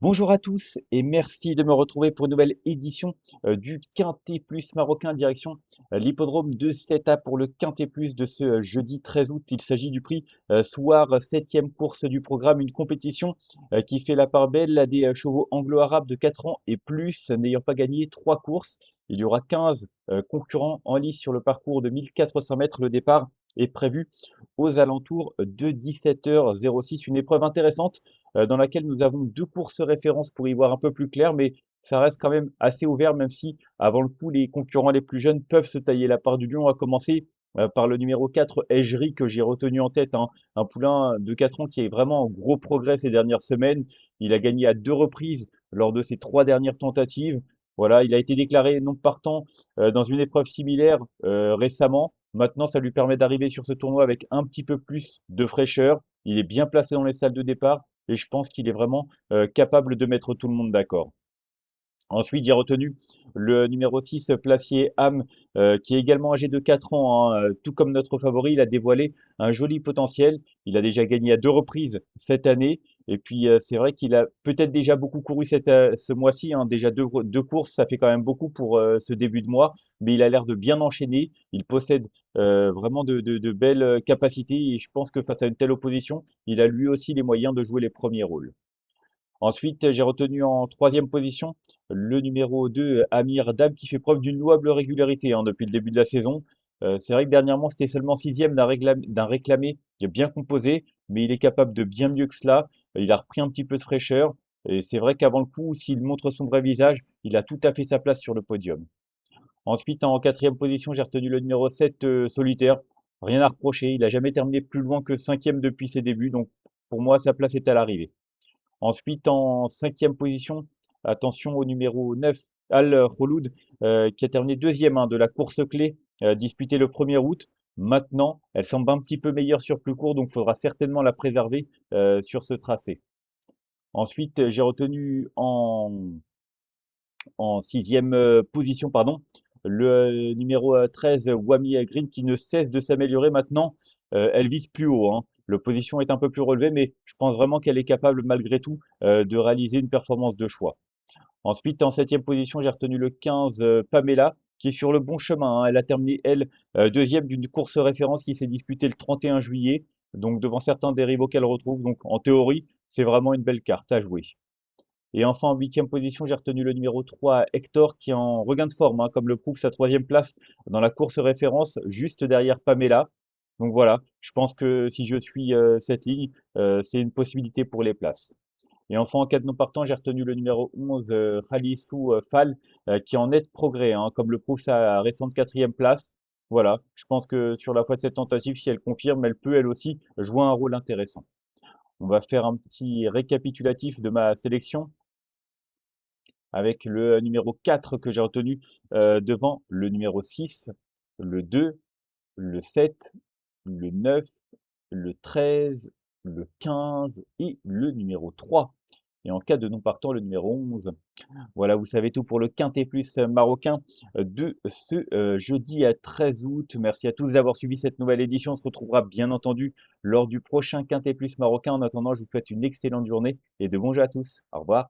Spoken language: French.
Bonjour à tous et merci de me retrouver pour une nouvelle édition du Quintet Plus marocain direction l'hippodrome de Seta pour le Quintet Plus de ce jeudi 13 août. Il s'agit du prix Soir, septième course du programme, une compétition qui fait la part belle à des chevaux anglo-arabes de 4 ans et plus n'ayant pas gagné 3 courses. Il y aura 15 concurrents en lice sur le parcours de 1400 mètres. Le départ est prévu aux alentours de 17h06. Une épreuve intéressante dans laquelle nous avons deux courses références pour y voir un peu plus clair, mais ça reste quand même assez ouvert, même si avant le coup, les concurrents les plus jeunes peuvent se tailler la part du lion. On va commencer par le numéro 4, Egery, que j'ai retenu en tête, hein. Un poulain de 4 ans qui est vraiment en gros progrès ces dernières semaines. Il a gagné à deux reprises lors de ses trois dernières tentatives. Voilà, il a été déclaré non partant dans une épreuve similaire récemment. Maintenant, ça lui permet d'arriver sur ce tournoi avec un petit peu plus de fraîcheur. Il est bien placé dans les salles de départ et je pense qu'il est vraiment capable de mettre tout le monde d'accord. Ensuite, j'ai retenu le numéro 6, Placier Ham, qui est également âgé de 4 ans, hein, tout comme notre favori. Il a dévoilé un joli potentiel. Il a déjà gagné à deux reprises cette année. Et puis, c'est vrai qu'il a peut-être déjà beaucoup couru ce mois-ci, hein. Déjà deux courses, ça fait quand même beaucoup pour ce début de mois. Mais il a l'air de bien enchaîner. Il possède vraiment de belles capacités. Et je pense que face à une telle opposition, il a lui aussi les moyens de jouer les premiers rôles. Ensuite, j'ai retenu en troisième position le numéro 2, Amir Dab, qui fait preuve d'une louable régularité hein, depuis le début de la saison. C'est vrai que dernièrement, c'était seulement sixième d'un réclamé bien composé, mais il est capable de bien mieux que cela. Il a repris un petit peu de fraîcheur. Et c'est vrai qu'avant le coup, s'il montre son vrai visage, il a tout à fait sa place sur le podium. Ensuite, en quatrième position, j'ai retenu le numéro 7, Solitaire. Rien à reprocher. Il n'a jamais terminé plus loin que cinquième depuis ses débuts. Donc, pour moi, sa place est à l'arrivée. Ensuite, en cinquième position, attention au numéro 9, Al Khouloud, qui a terminé deuxième hein, de la course clé disputée le 1er août. Maintenant, elle semble un petit peu meilleure sur plus court, donc il faudra certainement la préserver sur ce tracé. Ensuite, j'ai retenu en sixième position, pardon, le numéro 13, Wami Green, qui ne cesse de s'améliorer maintenant. Elle vise plus haut, hein. L'opposition est un peu plus relevée, mais je pense vraiment qu'elle est capable, malgré tout, de réaliser une performance de choix. Ensuite, en septième position, j'ai retenu le 15, Pamela, qui est sur le bon chemin, hein. Elle a terminé, elle, deuxième d'une course référence qui s'est disputée le 31 juillet, donc devant certains des rivaux qu'elle retrouve. Donc, en théorie, c'est vraiment une belle carte à jouer. Et enfin, en huitième position, j'ai retenu le numéro 3, Hector, qui est en regain de forme, hein, comme le prouve sa troisième place dans la course référence, juste derrière Pamela. Donc voilà, je pense que si je suis cette ligne, c'est une possibilité pour les places. Et enfin, en cas de non partant, j'ai retenu le numéro 11, Khalisou Fall, qui est en net progrès, hein, comme le prouve sa récente quatrième place. Voilà, je pense que sur la foi de cette tentative, si elle confirme, elle peut elle aussi jouer un rôle intéressant. On va faire un petit récapitulatif de ma sélection avec le numéro 4 que j'ai retenu devant le numéro 6, le 2, le 7, le 9, le 13, le 15 et le numéro 3. Et en cas de non partant, le numéro 11. Voilà, vous savez tout pour le Quintet Plus marocain de ce jeudi à 13 août. Merci à tous d'avoir suivi cette nouvelle édition. On se retrouvera bien entendu lors du prochain Quintet Plus marocain. En attendant, je vous souhaite une excellente journée et de bons jeux à tous. Au revoir.